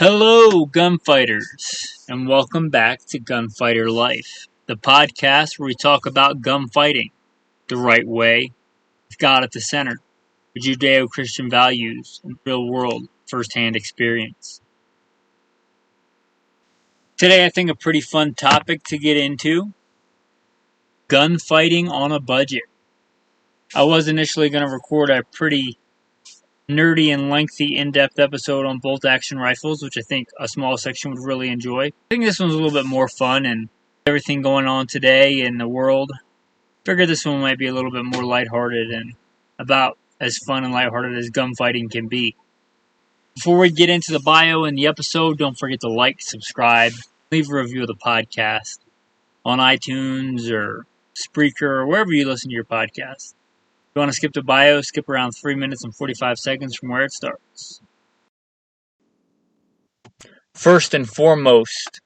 Hello, gunfighters, and welcome back to Gunfighter Life, the podcast where we talk about gunfighting the right way, with God at the center, with Judeo-Christian values and real-world first-hand experience. Today, I think a pretty fun topic to get into: gunfighting on a budget. I was initially going to record a pretty nerdy and lengthy in-depth episode on bolt-action rifles, which I think a small section would really enjoy. I think this one's a little bit more fun, and everything going on today in the world, figured this one might be a little bit more lighthearted and about as fun and lighthearted as gunfighting can be. Before we get into the bio and the episode, don't forget to like, subscribe, leave a review of the podcast on iTunes or Spreaker or wherever you listen to your podcast. If you want to skip the bio, skip around 3 minutes and 45 seconds from where it starts. First and foremost,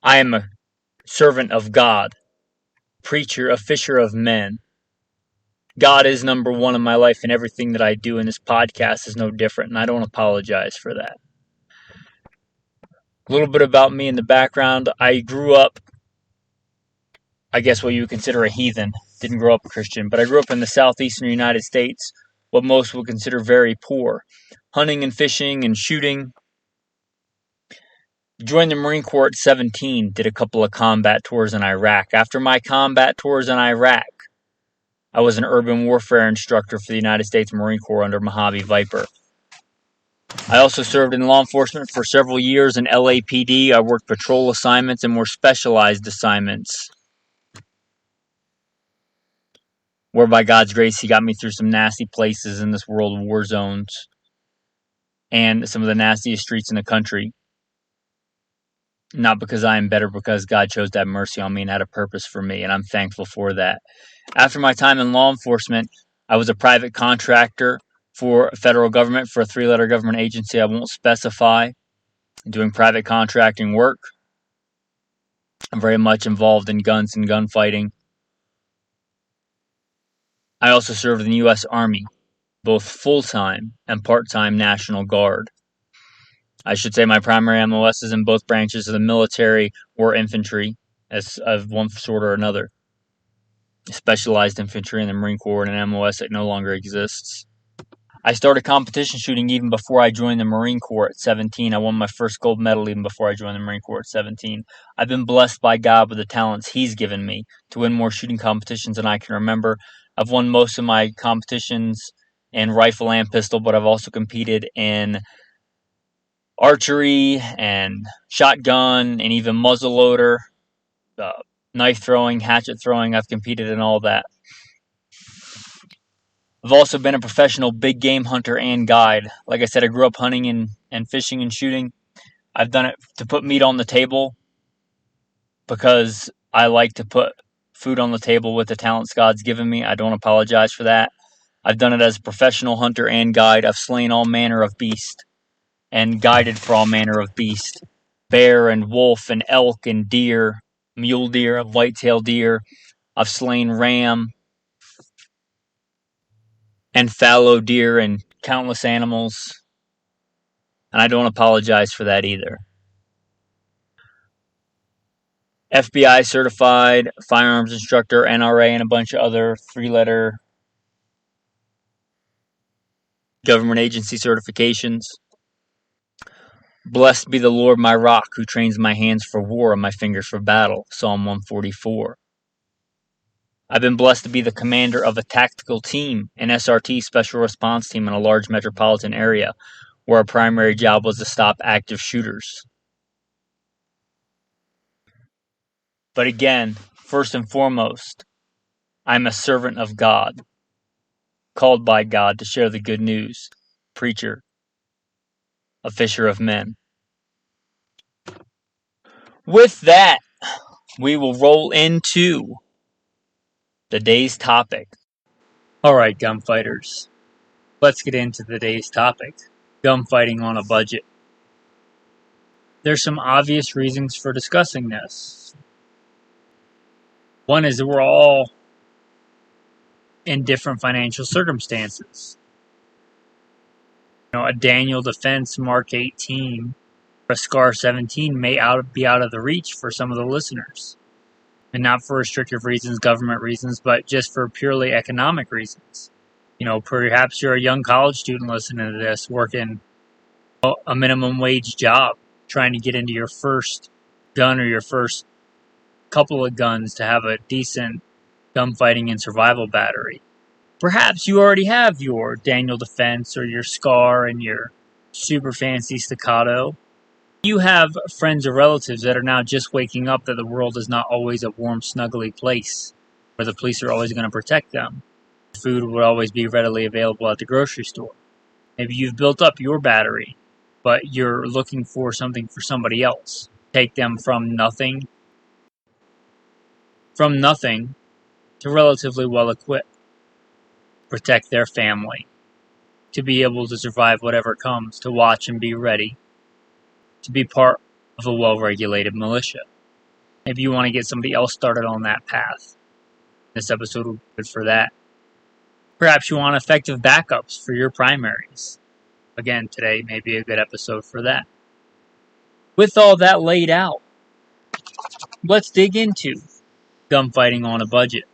I am a servant of God, preacher, a fisher of men. God is number one in my life, and everything that I do in this podcast is no different, and I don't apologize for that. A little bit about me in the background. I grew up, I guess what you would consider a heathen. Didn't grow up a Christian, but I grew up in the southeastern United States, what most would consider very poor. Hunting and fishing and shooting. Joined the Marine Corps at 17, did a couple of combat tours in Iraq. After my combat tours in Iraq, I was an urban warfare instructor for the United States Marine Corps under Mojave Viper. I also served in law enforcement for several years in LAPD. I worked patrol assignments and more specialized assignments, where by God's grace, He got me through some nasty places in this world of war zones and some of the nastiest streets in the country. Not because I am better, because God chose to have mercy on me and had a purpose for me, and I'm thankful for that. After my time in law enforcement, I was a private contractor for federal government, for a 3-letter government agency I won't specify, doing private contracting work. I'm very much involved in guns and gunfighting. I also served in the U.S. Army, both full-time and part-time National Guard. I should say my primary MOS is in both branches of the military or infantry, as of one sort or another. Specialized infantry in the Marine Corps and an MOS that no longer exists. I started competition shooting even before I joined the Marine Corps at 17. I won my first gold medal even before I joined the Marine Corps at 17. I've been blessed by God with the talents He's given me to win more shooting competitions than I can remember. I've won most of my competitions in rifle and pistol, but I've also competed in archery and shotgun and even muzzleloader, knife throwing, hatchet throwing. I've competed in all that. I've also been a professional big game hunter and guide. Like I said, I grew up hunting and fishing and shooting. I've done it to put meat on the table because I like to put food on the table with the talents God's given me. I don't apologize for that. I've done it as a professional hunter and guide. I've slain all manner of beast and guided for all manner of beast. Bear and wolf and elk and deer, mule deer, whitetail deer. I've slain ram and fallow deer and countless animals, and I don't apologize for that either. FBI certified, firearms instructor, NRA, and a bunch of other 3-letter government agency certifications. Blessed be the Lord my rock, who trains my hands for war and my fingers for battle. Psalm 144. I've been blessed to be the commander of a tactical team, an SRT, special response team, in a large metropolitan area, where our primary job was to stop active shooters. But again, first and foremost, I'm a servant of God, called by God to share the good news, preacher, a fisher of men. With that, we will roll into the day's topic. Alright, gunfighters, let's get into the day's topic, gunfighting on a budget. There's some obvious reasons for discussing this. One is that we're all in different financial circumstances. A Daniel Defense Mark 18 or a Scar 17 may be out of the reach for some of the listeners. And not for restrictive reasons, government reasons, but just for purely economic reasons. Perhaps you're a young college student listening to this, working a minimum wage job, trying to get into your first gun or your first couple of guns to have a decent gunfighting and survival battery. Perhaps you already have your Daniel Defense or your Scar and your super fancy staccato. You have friends or relatives that are now just waking up that the world is not always a warm, snuggly place where the police are always going to protect them. Food will always be readily available at the grocery store. Maybe you've built up your battery, but you're looking for something for somebody else. Take them from nothing to relatively well equipped. Protect their family, to be able to survive whatever comes, to watch and be ready, to be part of a well-regulated militia. Maybe you want to get somebody else started on that path. This episode will be good for that. Perhaps you want effective backups for your primaries. Again, today may be a good episode for that. With all that laid out, let's dig into gunfighting on a budget.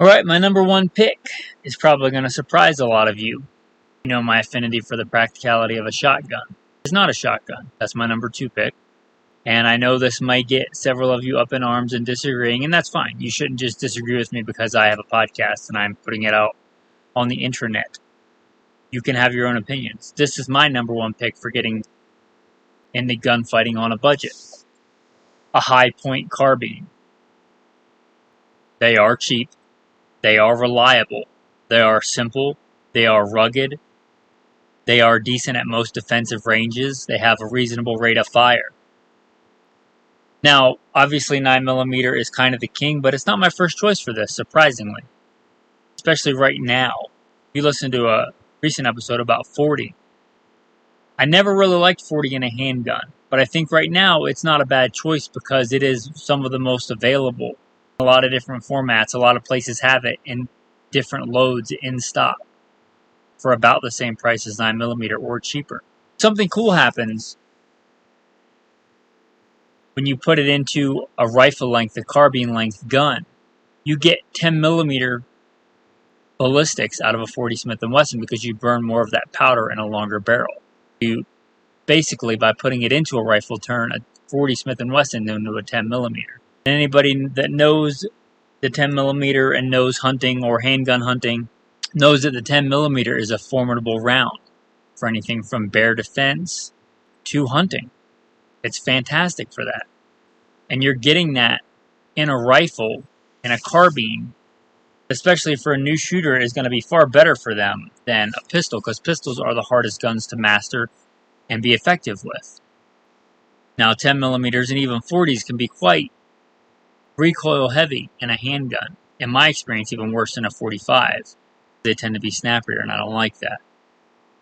Alright, my number one pick is probably going to surprise a lot of you. You know my affinity for the practicality of a shotgun. It's not a shotgun. That's my number two pick. And I know this might get several of you up in arms and disagreeing, and that's fine. You shouldn't just disagree with me because I have a podcast and I'm putting it out on the intranet. You can have your own opinions. This is my number one pick for getting into gunfighting on a budget. A high-point carbine. They are cheap. They are reliable. They are simple. They are rugged. They are decent at most defensive ranges. They have a reasonable rate of fire. Now, obviously 9mm is kind of the king, but it's not my first choice for this, surprisingly. Especially right now. If you listen to a recent episode about 40. I never really liked 40 in a handgun, but I think right now it's not a bad choice because it is some of the most available. A lot of different formats, a lot of places have it in different loads in stock for about the same price as 9mm or cheaper. Something cool happens when you put it into a rifle length, a carbine length gun. You get 10mm ballistics out of a 40 Smith & Wesson because you burn more of that powder in a longer barrel. You basically, by putting it into a rifle, turn a 40 Smith & Wesson into a 10mm. And anybody that knows the 10mm and knows hunting or handgun hunting knows that the 10mm is a formidable round for anything from bear defense to hunting. It's fantastic for that. And you're getting that in a rifle, in a carbine, especially for a new shooter, is going to be far better for them than a pistol, because pistols are the hardest guns to master and be effective with. Now, 10mm and even 40s can be quite recoil heavy in a handgun. In my experience, even worse than a 45. They tend to be snappier, and I don't like that.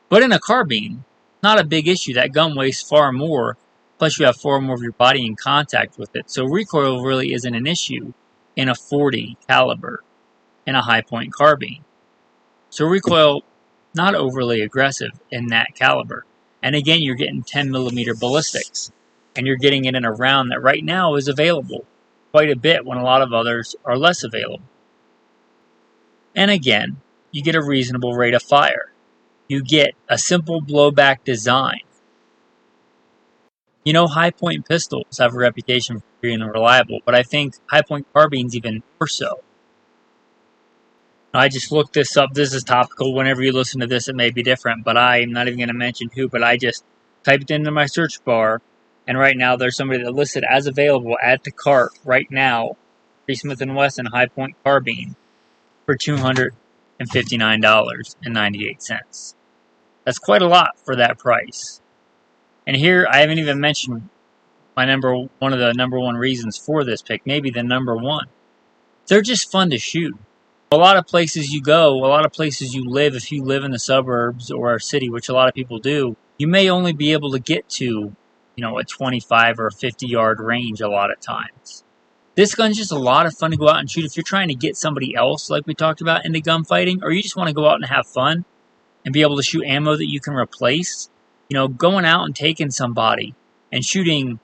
But in a carbine, not a big issue. That gun weighs far more, plus you have far more of your body in contact with it. So recoil really isn't an issue in a 40 caliber in a high-point carbine. So recoil, not overly aggressive in that caliber. And again, you're getting 10mm ballistics. And you're getting it in a round that right now is available quite a bit when a lot of others are less available. And again, you get a reasonable rate of fire. You get a simple blowback design. High-point pistols have a reputation for being reliable, but I think high-point carbines even more so. I just looked this up. This is topical. Whenever you listen to this, it may be different, but I'm not even going to mention who, but I just typed into my search bar, and right now there's somebody that listed as available at the cart right now, Smith & Wesson high-point carbine for $259.98. That's quite a lot for that price. And here, I haven't even mentioned one of the number one reasons for this pick, maybe the number one. They're just fun to shoot. A lot of places you go, a lot of places you live, if you live in the suburbs or a city, which a lot of people do, you may only be able to get to, a 25 or 50-yard range a lot of times. This gun's just a lot of fun to go out and shoot. If you're trying to get somebody else, like we talked about, into gunfighting, or you just want to go out and have fun, and be able to shoot ammo that you can replace. Going out and taking somebody and shooting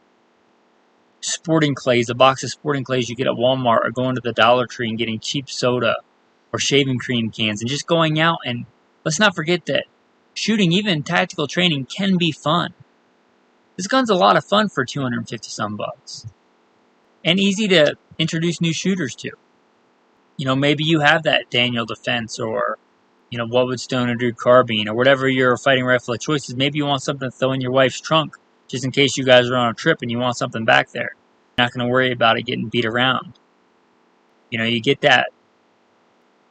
sporting clays, a box of sporting clays you get at Walmart, or going to the Dollar Tree and getting cheap soda or shaving cream cans, and just going out. And let's not forget that shooting, even tactical training, can be fun. This gun's a lot of fun for 250 some bucks, and easy to introduce new shooters to. Maybe you have that Daniel Defense, or what would Stoner do carbine, or whatever your fighting rifle of choice is. Maybe you want something to throw in your wife's trunk, just in case you guys are on a trip and you want something back there. You're not going to worry about it getting beat around. You get that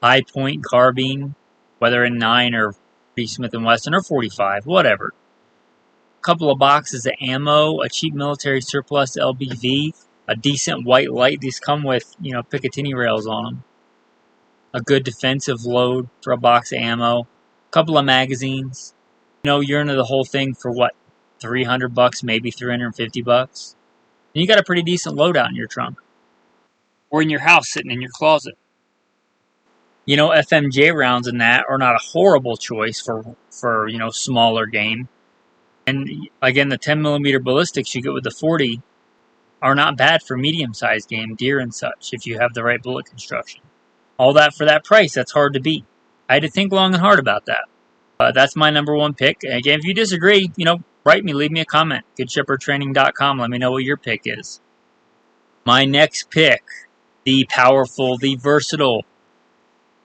high point carbine, whether in 9 or Smith & Wesson or 45, whatever. A couple of boxes of ammo, a cheap military surplus LBV, a decent white light. These come with, Picatinny rails on them. A good defensive load for a box of ammo. A couple of magazines. You're into the whole thing for what? $300, maybe $350. And you got a pretty decent loadout in your trunk. Or in your house, sitting in your closet. FMJ rounds in that are not a horrible choice for smaller game. And again, the 10mm ballistics you get with the 40 are not bad for medium-sized game, deer and such, if you have the right bullet construction. All that for that price, that's hard to beat. I had to think long and hard about that. That's my number one pick. And again, if you disagree, write me, leave me a comment. GoodShepherdTraining.com. Let me know what your pick is. My next pick, the powerful, the versatile,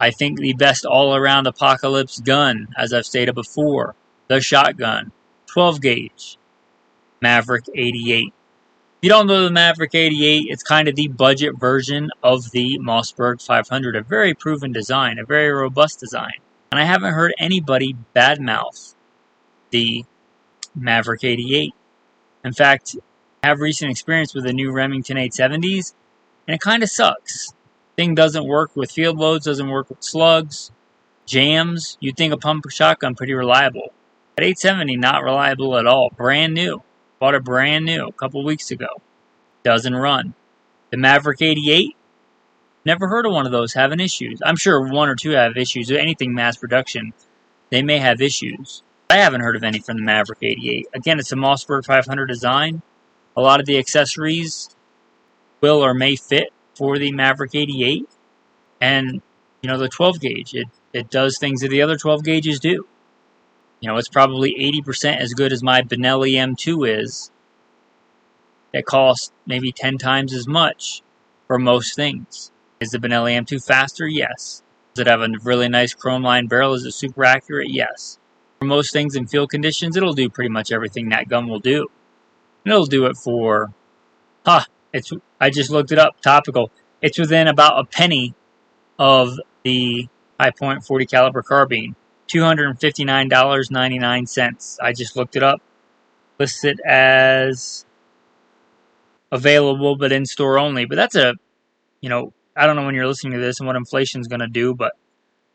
I think the best all-around apocalypse gun, as I've stated before, the shotgun, 12 gauge, Maverick 88. If you don't know the Maverick 88, it's kind of the budget version of the Mossberg 500, a very proven design, a very robust design. And I haven't heard anybody badmouth the Maverick 88. In fact, I have recent experience with the new Remington 870s, and it kind of sucks. Thing doesn't work with field loads, doesn't work with slugs, jams. You'd think a pump shotgun pretty reliable. At 870, not reliable at all. Brand new. Bought it brand new a couple weeks ago. Doesn't run. The Maverick 88, never heard of one of those having issues. I'm sure one or two have issues. Anything mass production, they may have issues. I haven't heard of any from the Maverick 88. Again, it's a Mossberg 500 design. A lot of the accessories will or may fit for the Maverick 88. And, the 12 gauge, it does things that the other 12 gauges do. It's probably 80% as good as my Benelli M2 is. That costs maybe 10 times as much for most things. Is the Benelli M2 faster? Yes. Does it have a really nice chrome line barrel? Is it super accurate? Yes. For most things in field conditions, it'll do pretty much everything that gun will do. And it'll do it for, I just looked it up, topical. It's within about a penny of the high point 40 caliber carbine. $259.99. I just looked it up. Listed as available but in store only. But that's I don't know when you're listening to this and what inflation's going to do, but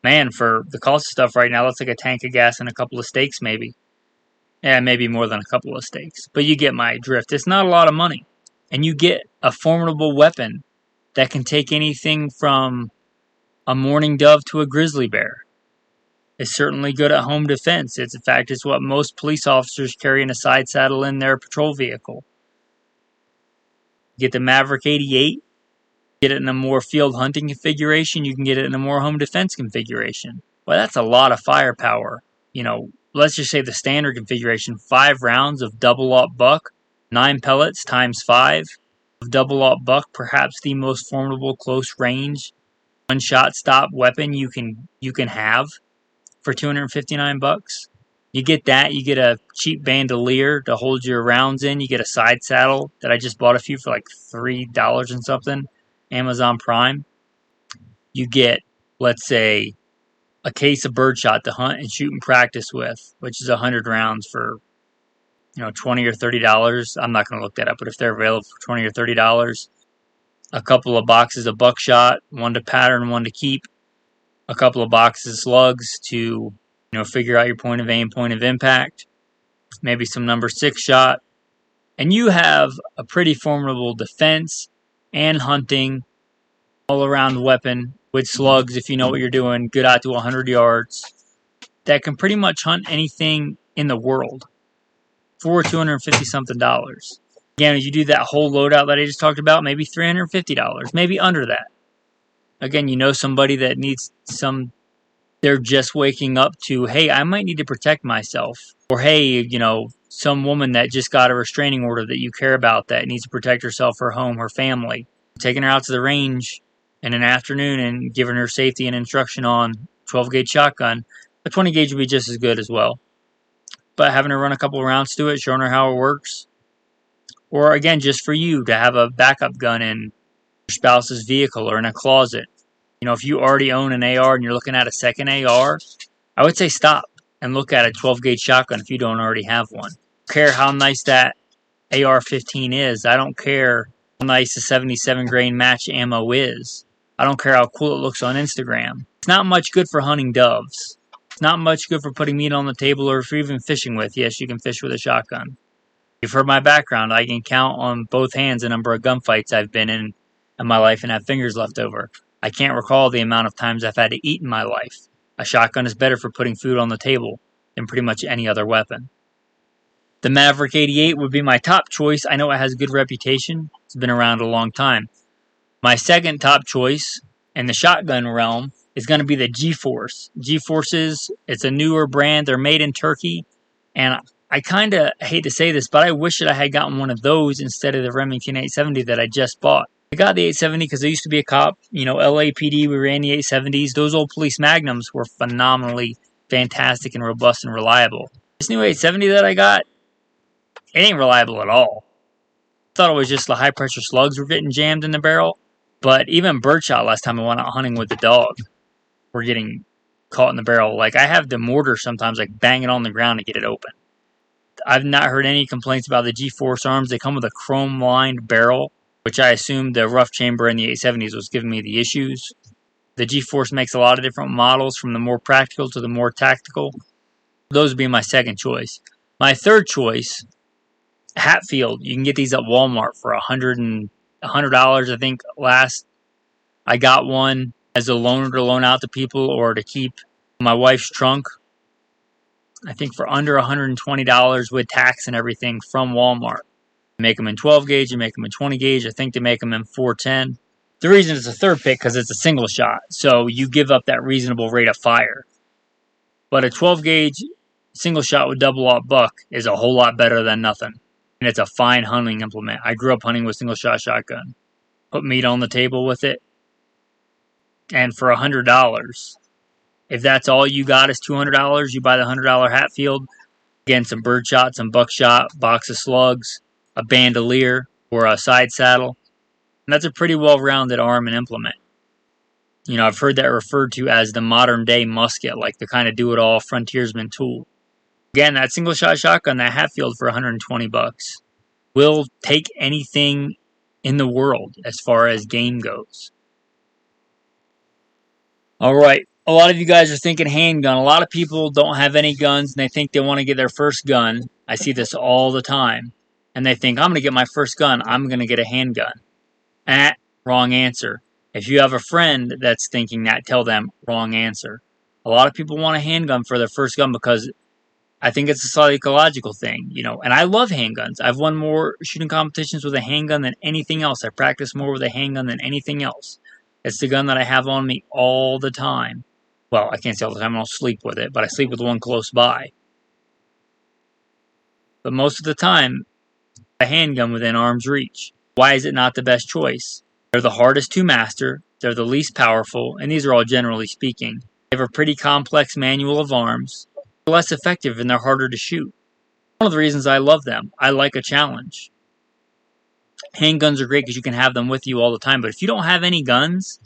man, for the cost of stuff right now, that's like a tank of gas and a couple of steaks maybe. Yeah, maybe more than a couple of steaks. But you get my drift. It's not a lot of money. And you get a formidable weapon that can take anything from a mourning dove to a grizzly bear. It's certainly good at home defense. In fact, it's what most police officers carry in a side saddle in their patrol vehicle. Get the Maverick 88, get it in a more field hunting configuration, you can get it in a more home defense configuration. Well, that's a lot of firepower. Let's just say the standard configuration, 5 rounds of double-aught buck, 9 pellets times 5 of double-aught buck, perhaps the most formidable close range one-shot stop weapon you can have for $259. You get that, you get a cheap bandolier to hold your rounds in, you get a side saddle that I just bought a few for like $3 and something, Amazon Prime. You get, let's say, a case of birdshot to hunt and shoot and practice with, which is 100 rounds for, $20 or $30. I'm not going to look that up, but if they're available for $20 or $30, a couple of boxes of buckshot, one to pattern, one to keep, a couple of boxes of slugs to, figure out your point of aim, point of impact, maybe some number 6 shot, and you have a pretty formidable defense and hunting all-around weapon with slugs if you know what you're doing, good out to 100 yards. that can pretty much hunt anything in the world for $250 something. Again, if you do that whole loadout that I just talked about, maybe $350, maybe under that. Again, you know somebody that needs some, they're just waking up to, hey, I might need to protect myself. Or, hey, some woman that just got a restraining order that you care about that needs to protect herself, her home, her family. Taking her out to the range in an afternoon and giving her safety and instruction on 12-gauge shotgun, a 20-gauge would be just as good as well. But having her run a couple rounds to it, showing her how it works. Or, again, just for you to have a backup gun in your spouse's vehicle or in a closet. If you already own an AR and you're looking at a second AR, I would say stop and look at a 12-gauge shotgun if you don't already have one. I don't care how nice that AR-15 is. I don't care how nice the 77 grain match ammo is. I don't care how cool it looks on Instagram. It's not much good for hunting doves. It's not much good for putting meat on the table or for even fishing with. Yes, you can fish with a shotgun. You've heard my background. I can count on both hands the number of gunfights I've been in my life and have fingers left over. I can't recall the amount of times I've had to eat in my life. A shotgun is better for putting food on the table than pretty much any other weapon. The Maverick 88 would be my top choice. I know it has a good reputation. It's been around a long time. My second top choice in the shotgun realm is going to be the G-Force. G-Forces, it's a newer brand. They're made in Turkey. And I kind of hate to say this, but I wish that I had gotten one of those instead of the Remington 870 that I just bought. I got the 870 because I used to be a cop. LAPD, we ran the 870s. Those old police magnums were phenomenally fantastic and robust and reliable. This new 870 that I got, it ain't reliable at all. I thought it was just the high-pressure slugs were getting jammed in the barrel. But even birdshot last time I went out hunting with the dog were getting caught in the barrel. Like, I have the mortar sometimes, bang it on the ground to get it open. I've not heard any complaints about the G-Force arms. They come with a chrome-lined barrel, which I assumed the rough chamber in the 870s was giving me the issues. The G-Force makes a lot of different models, from the more practical to the more tactical. Those would be my second choice. My third choice, Hatfield. You can get these at Walmart for $100, I think. Last I got one as a loaner to loan out to people or to keep in my wife's trunk. I think for under $120 with tax and everything from Walmart. You make them in 12 gauge, you make them in 20 gauge. I think they make them in 410. The reason it's a third pick because it's a single shot, so you give up that reasonable rate of fire. But a 12 gauge single shot with double aught buck is a whole lot better than nothing. And it's a fine hunting implement. I grew up hunting with single shot shotgun. Put meat on the table with it. And for $100, if that's all you got is $200, you buy the $100 Hatfield. Again, some birdshot, some buckshot, box of slugs, a bandolier, or a side saddle. And that's a pretty well-rounded arm and implement. I've heard that referred to as the modern-day musket, like the kind of do-it-all frontiersman tool. Again, that single-shot shotgun, that Hatfield for $120, will take anything in the world as far as game goes. All right. A lot of you guys are thinking handgun. A lot of people don't have any guns, and they think they want to get their first gun. I see this all the time. And they think, I'm going to get my first gun. I'm going to get a handgun. Wrong answer. If you have a friend that's thinking that, tell them, wrong answer. A lot of people want a handgun for their first gun because I think it's a psychological thing, And I love handguns. I've won more shooting competitions with a handgun than anything else. I practice more with a handgun than anything else. It's the gun that I have on me all the time. Well, I can't say all the time. I don't sleep with it, but I sleep with one close by. But most of the time, a handgun within arm's reach. Why is it not the best choice? They're the hardest to master, they're the least powerful, and these are all generally speaking. They have a pretty complex manual of arms. They're less effective and they're harder to shoot. One of the reasons I love them. I like a challenge. Handguns are great because you can have them with you all the time, but if you don't have any guns,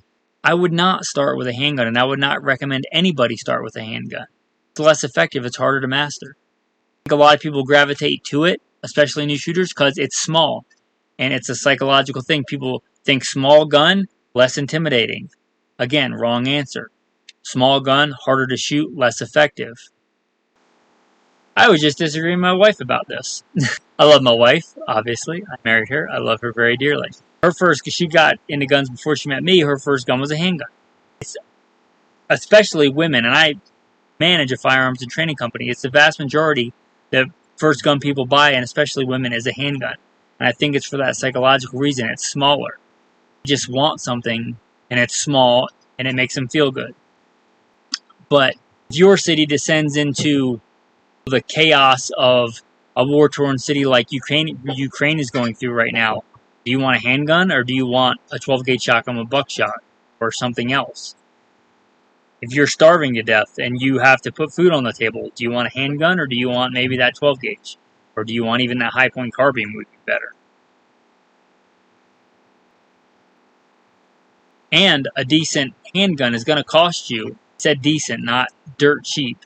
I would not start with a handgun, and I would not recommend anybody start with a handgun. It's less effective, it's harder to master. I think a lot of people gravitate to it, especially new shooters, because it's small. And it's a psychological thing. People think small gun, less intimidating. Again, wrong answer. Small gun, harder to shoot, less effective. I was just disagreeing with my wife about this. I love my wife, obviously. I married her. I love her very dearly. Her first, because she got into guns before she met me, her first gun was a handgun. It's especially women, and manage a firearms and training company. It's the vast majority that first gun people buy, and especially women, is a handgun. And I think it's for that psychological reason. It's smaller. You just want something, and it's small, and it makes them feel good. But if your city descends into the chaos of a war-torn city like Ukraine is going through right now, do you want a handgun, or do you want a 12-gauge shotgun with buckshot, or something else? If you're starving to death and you have to put food on the table, do you want a handgun, or do you want maybe that 12-gauge? Or do you want even that high-point carbine would be better? And a decent handgun is going to cost you, I said decent, not dirt cheap.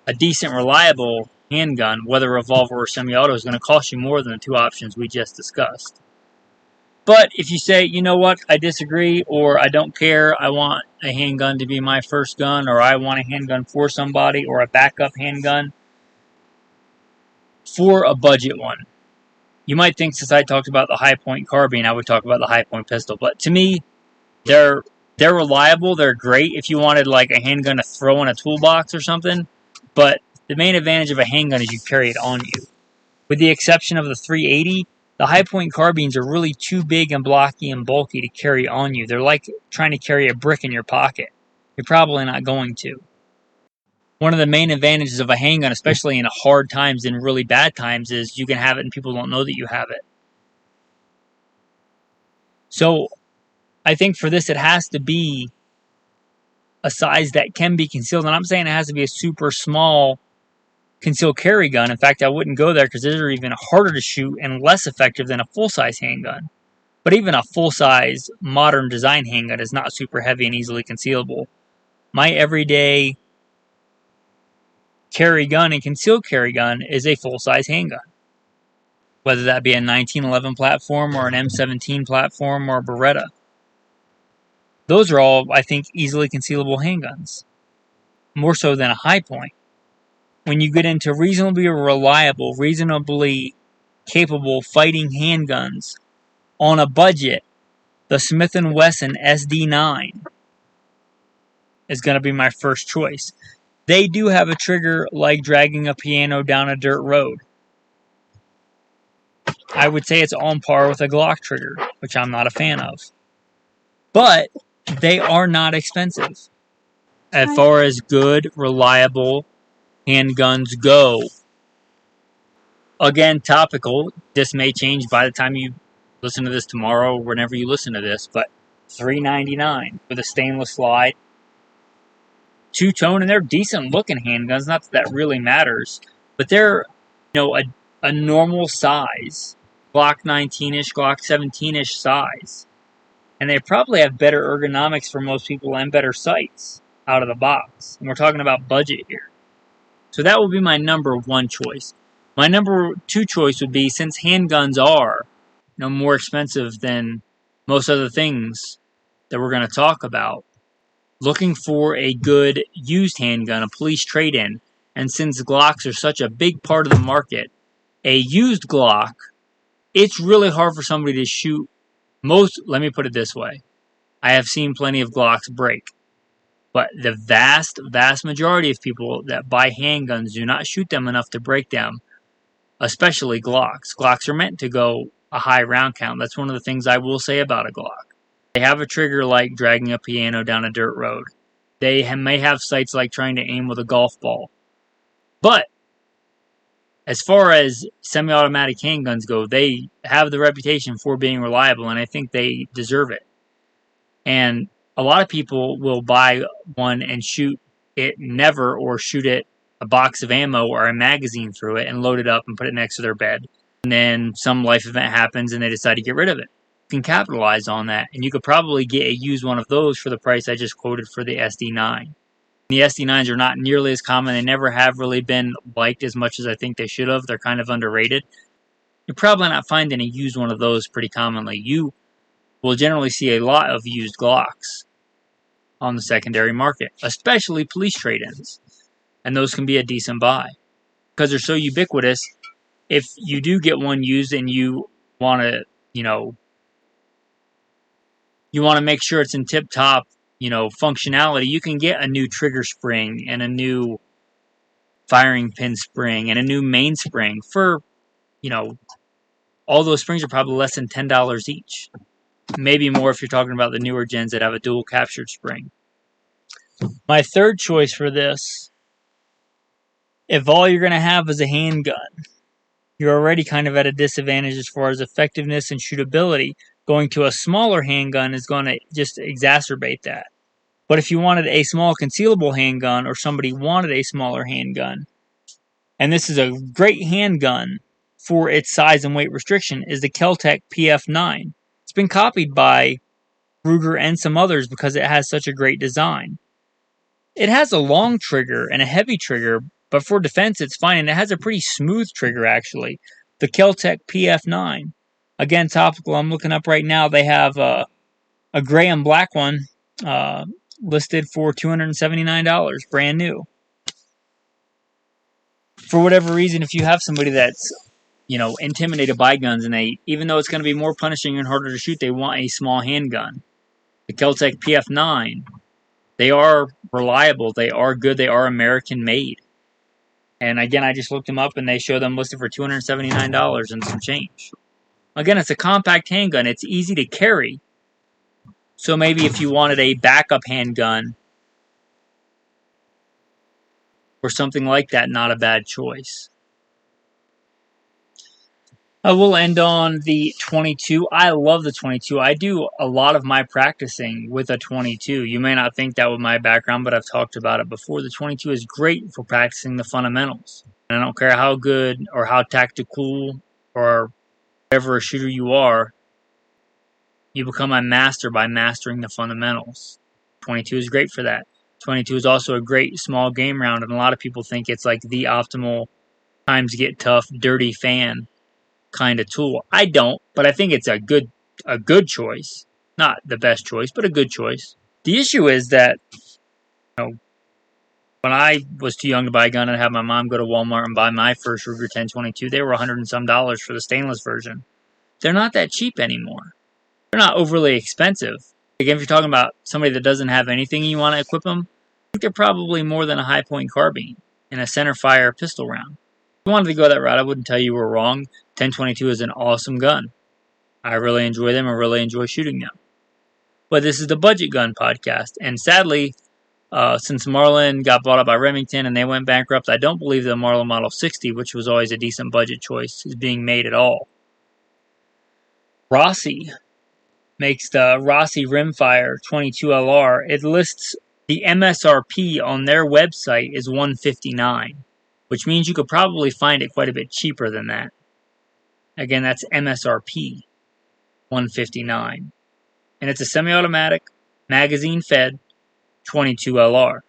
A decent, reliable handgun, whether revolver or semi-auto, is going to cost you more than the two options we just discussed. But if you say, you know what, I disagree, or I don't care, I want a handgun to be my first gun, or I want a handgun for somebody, or a backup handgun for a budget one. You might think, since I talked about the high-point carbine, I would talk about the high-point pistol. But to me, they're reliable, they're great if you wanted like a handgun to throw in a toolbox or something. But the main advantage of a handgun is you carry it on you. With the exception of the 380, the high-point carbines are really too big and blocky and bulky to carry on you. They're like trying to carry a brick in your pocket. You're probably not going to. One of the main advantages of a handgun, especially in hard times and really bad times, is you can have it and people don't know that you have it. So I think for this, it has to be a size that can be concealed. And I'm saying it has to be a super small concealed carry gun. In fact, I wouldn't go there because they're even harder to shoot and less effective than a full-size handgun. But even a full-size modern design handgun is not super heavy and easily concealable. My everyday carry gun and concealed carry gun is a full-size handgun. Whether that be a 1911 platform or an M17 platform or a Beretta. Those are all, I think, easily concealable handguns. More so than a high point. When you get into reasonably reliable, reasonably capable fighting handguns on a budget, the Smith & Wesson SD9 is going to be my first choice. They do have a trigger like dragging a piano down a dirt road. I would say it's on par with a Glock trigger, which I'm not a fan of. But they are not expensive. As far as good, reliable handguns go. Again, topical. This may change by the time you listen to this tomorrow or whenever you listen to this, but $399 with a stainless slide. Two-tone, and they're decent-looking handguns. Not that that really matters, but they're, a normal size. Glock 19-ish, Glock 17-ish size. And they probably have better ergonomics for most people and better sights out of the box. And we're talking about budget here. So that will be my number one choice. My number two choice would be, since handguns are more expensive than most other things that we're going to talk about, looking for a good used handgun, a police trade-in. And since Glocks are such a big part of the market, a used Glock, it's really hard for somebody to shoot let me put it this way. I have seen plenty of Glocks break. But the vast, vast majority of people that buy handguns do not shoot them enough to break them, especially Glocks. Glocks are meant to go a high round count. That's one of the things I will say about a Glock. They have a trigger like dragging a piano down a dirt road. They may have sights like trying to aim with a golf ball. But as far as semi-automatic handguns go, they have the reputation for being reliable, and I think they deserve it. And a lot of people will buy one and shoot it or shoot it a box of ammo or a magazine through it and load it up and put it next to their bed. And then some life event happens and they decide to get rid of it. You can capitalize on that, and you could probably get a used one of those for the price I just quoted for the SD9. The SD9s are not nearly as common. They never have really been liked as much as I think they should have. They're kind of underrated. You're probably not finding a used one of those pretty commonly. You will generally see a lot of used Glocks on the secondary market, especially police trade-ins. And those can be a decent buy because they're so ubiquitous. If you do get one used and you want to, you want to make sure it's in tip-top functionality, you can get a new trigger spring and a new firing pin spring and a new mainspring for, all those springs are probably less than $10 each. Maybe more if you're talking about the newer gens that have a dual captured spring. My third choice for this, if all you're going to have is a handgun, you're already kind of at a disadvantage as far as effectiveness and shootability. Going to a smaller handgun is going to just exacerbate that. But if you wanted a small concealable handgun, or somebody wanted a smaller handgun, and this is a great handgun for its size and weight restriction, is the Kel-Tec PF9. It's been copied by Ruger and some others because it has such a great design. It has a long trigger and a heavy trigger, but for defense it's fine, and it has a pretty smooth trigger actually. The Kel-Tec PF9. Again, topical, I'm looking up right now, they have a gray and black one listed for $279, brand new. For whatever reason, if you have somebody that's intimidated by guns, and even though it's going to be more punishing and harder to shoot, they want a small handgun. The Kel-Tec PF9, they are reliable, they are good, they are American made. And again, I just looked them up and they show them listed for $279 and some change. Again, it's a compact handgun, it's easy to carry. So maybe if you wanted a backup handgun or something like that, not a bad choice. I will end on the 22. I love the 22. I do a lot of my practicing with a 22. You may not think that with my background, but I've talked about it before. The 22 is great for practicing the fundamentals. And I don't care how good or how tactical or whatever a shooter you are, you become a master by mastering the fundamentals. 22 is great for that. 22 is also a great small game round, and a lot of people think it's like the optimal times get tough, dirty fan kind of tool. I don't, but I think it's a good choice. Not the best choice, but a good choice. The issue is that when I was too young to buy a gun and have my mom go to Walmart and buy my first Ruger 1022, they were $100 and some for the stainless version. They're not that cheap anymore. They're not overly expensive. Again, if you're talking about somebody that doesn't have anything and you want to equip them, I think they're probably more than a high point carbine and a center fire pistol round. If you wanted to go that route, I wouldn't tell you were wrong. 1022 is an awesome gun. I really enjoy them. I really enjoy shooting them. But this is the Budget Gun Podcast. And sadly, since Marlin got bought up by Remington and they went bankrupt, I don't believe the Marlin Model 60, which was always a decent budget choice, is being made at all. Rossi makes the Rossi Rimfire 22LR. It lists the MSRP on their website is $159, which means you could probably find it quite a bit cheaper than that. Again, that's MSRP, $159. And it's a semi-automatic, magazine-fed 22LR.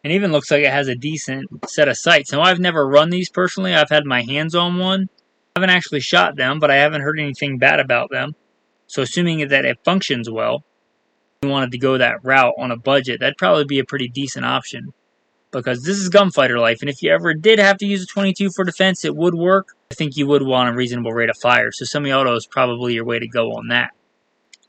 And even looks like it has a decent set of sights. Now, I've never run these personally. I've had my hands on one. I haven't actually shot them, but I haven't heard anything bad about them. So assuming that it functions well, if you wanted to go that route on a budget, that'd probably be a pretty decent option. Because this is gunfighter life, and if you ever did have to use a 22 for defense, it would work. I think you would want a reasonable rate of fire, so semi-auto is probably your way to go on that.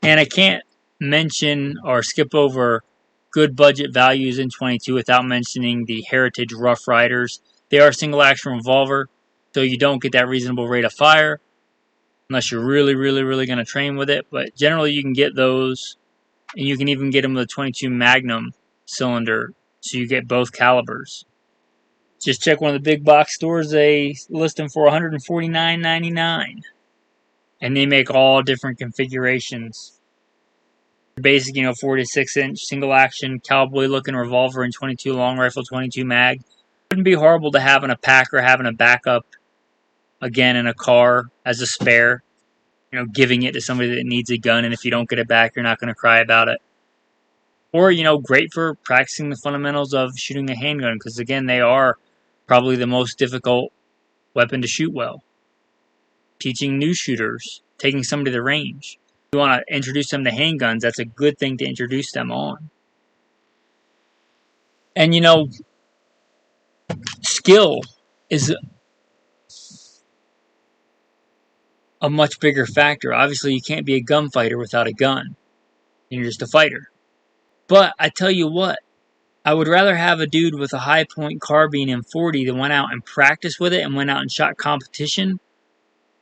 And I can't mention or skip over good budget values in 22 without mentioning the Heritage Rough Riders. They are a single-action revolver, so you don't get that reasonable rate of fire unless you're really, really, really going to train with it. But generally, you can get those, and you can even get them with a 22 Magnum cylinder, so you get both calibers. Just check one of the big box stores. They list them for $149.99, and they make all different configurations. Basic, 46-inch single-action cowboy-looking revolver and 22 long rifle, 22 mag. Wouldn't be horrible to have in a pack or having a backup, again, in a car as a spare. Giving it to somebody that needs a gun, and if you don't get it back, you're not going to cry about it. Or, great for practicing the fundamentals of shooting a handgun, because, again, they are probably the most difficult weapon to shoot well. Teaching new shooters, taking somebody to the range. If you want to introduce them to handguns, that's a good thing to introduce them on. And, skill is a much bigger factor. Obviously, you can't be a gunfighter without a gun. You're just a fighter. But I tell you what, I would rather have a dude with a high point carbine in 40 that went out and practiced with it and went out and shot competition,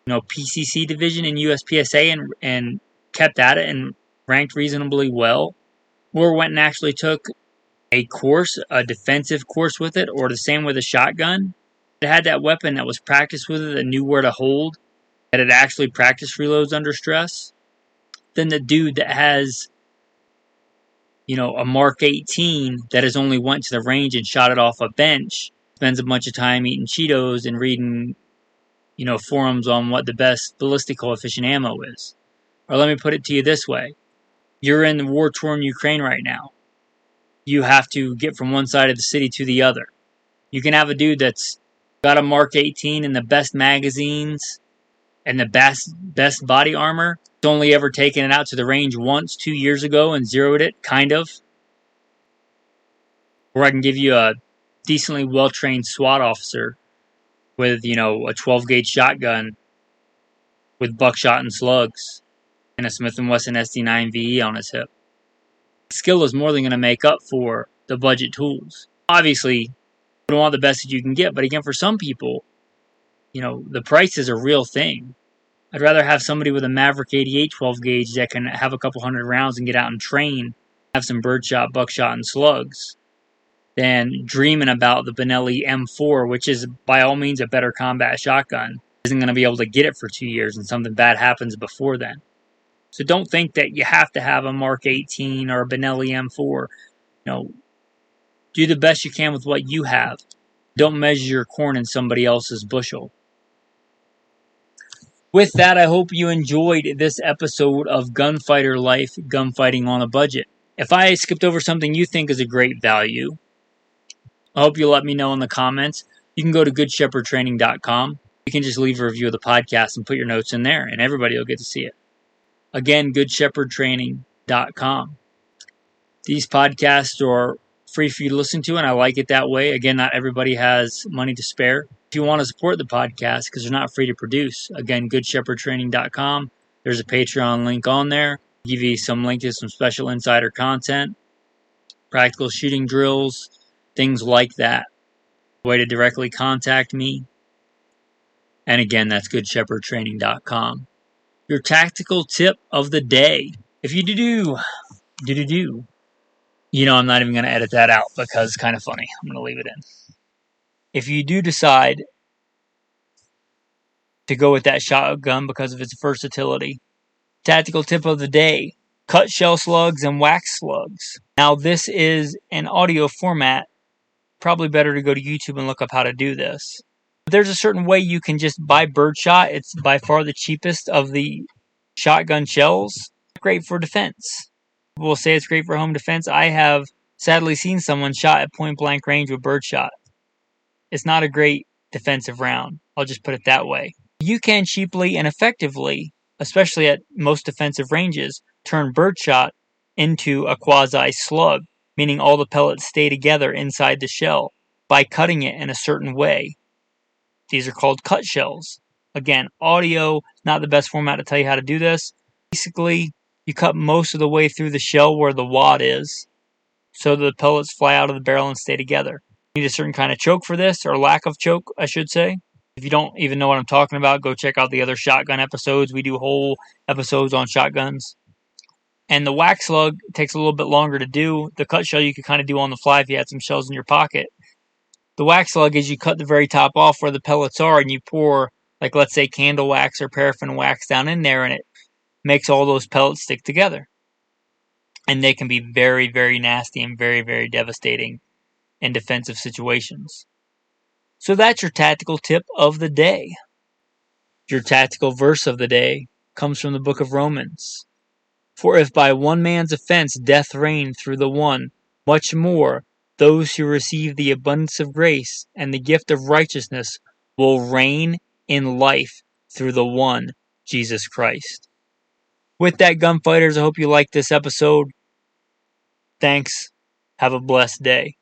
PCC division in USPSA and kept at it and ranked reasonably well, or went and actually took a course, a defensive course with it, or the same with a shotgun. It had that weapon that was practiced with it, that knew where to hold, that had actually practiced reloads under stress, than the dude that has, a Mark 18 that has only went to the range and shot it off a bench, spends a bunch of time eating Cheetos and reading, forums on what the best ballistic coefficient ammo is. Or let me put it to you this way. You're in war-torn Ukraine right now. You have to get from one side of the city to the other. You can have a dude that's got a Mark 18 and the best magazines and the best body armor. It's only ever taken it out to the range once 2 years ago and zeroed it, kind of. Or I can give you a decently well-trained SWAT officer with, a 12-gauge shotgun with buckshot and slugs and a Smith & Wesson SD9VE on his hip. Skill is more than going to make up for the budget tools. Obviously, you don't want the best that you can get, but again, for some people, the price is a real thing. I'd rather have somebody with a Maverick 88 12-gauge that can have a couple hundred rounds and get out and train, have some birdshot, buckshot, and slugs, than dreaming about the Benelli M4, which is by all means a better combat shotgun. Isn't going to be able to get it for 2 years and something bad happens before then. So don't think that you have to have a Mark 18 or a Benelli M4. Do the best you can with what you have. Don't measure your corn in somebody else's bushel. With that, I hope you enjoyed this episode of Gunfighter Life, Gunfighting on a Budget. If I skipped over something you think is a great value, I hope you'll let me know in the comments. You can go to goodshepherdtraining.com. You can just leave a review of the podcast and put your notes in there, and everybody will get to see it. Again, goodshepherdtraining.com. These podcasts are free for you to listen to, and I like it that way. Again, not everybody has money to spare. If you want to support the podcast, because they're not free to produce, again, goodshepherdtraining.com. There's a Patreon link on there. I'll give you some link to some special insider content, practical shooting drills, things like that. Way to directly contact me. And again, that's goodshepherdtraining.com. Your tactical tip of the day. If you do, I'm not even going to edit that out because it's kind of funny. I'm going to leave it in. If you do decide to go with that shotgun because of its versatility, tactical tip of the day: cut shell slugs and wax slugs. Now, this is an audio format. Probably better to go to YouTube and look up how to do this. There's a certain way you can just buy birdshot. It's by far the cheapest of the shotgun shells. Great for defense. People will say it's great for home defense. I have sadly seen someone shot at point blank range with birdshot. It's not a great defensive round. I'll just put it that way. You can cheaply and effectively, especially at most defensive ranges, turn birdshot into a quasi slug, meaning all the pellets stay together inside the shell by cutting it in a certain way. These are called cut shells. Again, audio, not the best format to tell you how to do this. Basically, you cut most of the way through the shell where the wad is, so that the pellets fly out of the barrel and stay together. You need a certain kind of choke for this, or lack of choke, I should say. If you don't even know what I'm talking about, go check out the other shotgun episodes. We do whole episodes on shotguns. And the wax slug takes a little bit longer to do. The cut shell you could kind of do on the fly if you had some shells in your pocket. The wax slug is you cut the very top off where the pellets are and you pour, like let's say candle wax or paraffin wax down in there, and it makes all those pellets stick together. And they can be very, very nasty and very, very devastating in defensive situations. So that's your tactical tip of the day. Your tactical verse of the day comes from the book of Romans. For if by one man's offense death reigned through the one, much more those who receive the abundance of grace and the gift of righteousness will reign in life through the one, Jesus Christ. With that, gunfighters, I hope you liked this episode. Thanks. Have a blessed day.